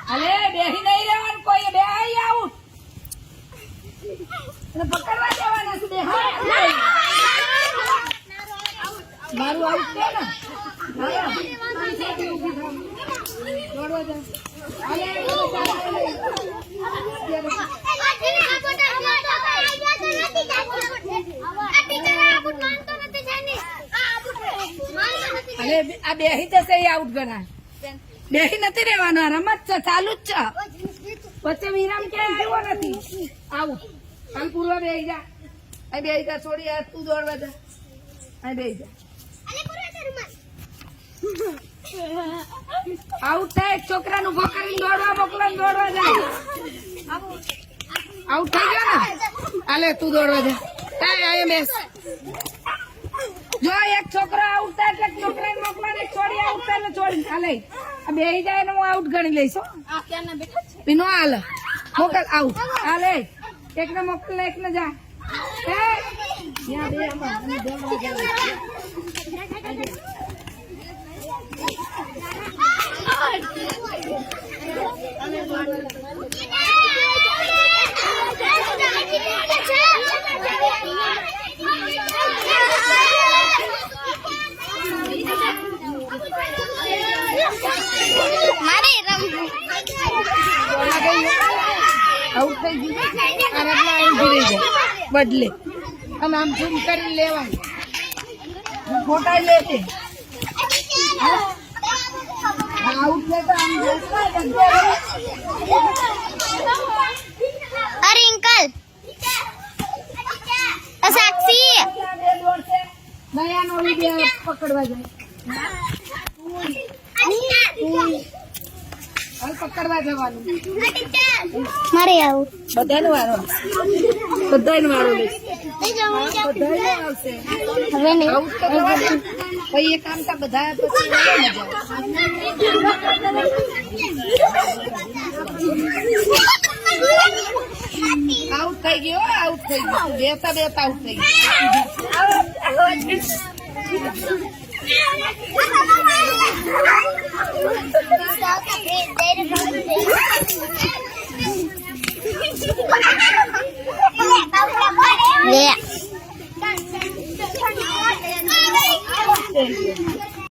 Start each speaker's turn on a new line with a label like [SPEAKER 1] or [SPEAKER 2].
[SPEAKER 1] અલે બેહી નહીં રહેવાનું કોઈ બે આઈ આઉટ અને પકડવા દેવાના છે બે મારું આઉટ છે ને દોડવા જા અલે અલે આ બેહી જશે આઉટ ગણાય બેહી નથી રહેવાનું રમત છે ચાલુ જ છે વચ્ચે વિરામ ક્યાં આવ્યો નથી આવું આમ પૂર્વ બેહી જા અહીં બેહી જા છોડી આ તું દોડવા જા અહીં બેહી જા આઉટ થાય છોકરાનું પકડીને દોડવા મોકલો દોડવા જાય આઉટ થઈ ગયો ને હાલે તું દોડવા જા અહીંયા બેસ જો એક છોકરો આઉટ થાય એટલે છોકરાને મોકલા એક છોડી આઉટ થાય એટલે છોડી હાલે બેહી જાય ને હું આઉટ ગણી લઈશ બીનો હાલ મોકલ આઉટ હાલે એકને મોકલ એકને જા આઉટ થઈ ગયું બદલે અને આમ ઝૂમ કરી લેવાનું ફોટા લેતે આઉટ લે તો આમ
[SPEAKER 2] અરે અંકલ સાક્ષી
[SPEAKER 1] નયા નો વિડિયો પકડવા જાય હાલ પકડવા જવાનું
[SPEAKER 2] મારે આવું
[SPEAKER 1] બધાનો વારો બધાનો આવશે
[SPEAKER 2] હવે નહીં
[SPEAKER 1] આઉટ કરવાનું પછી એ કામ તા બધા પછી આઉટ થઈ ગયો બેતા આઉટ થઈ ગયો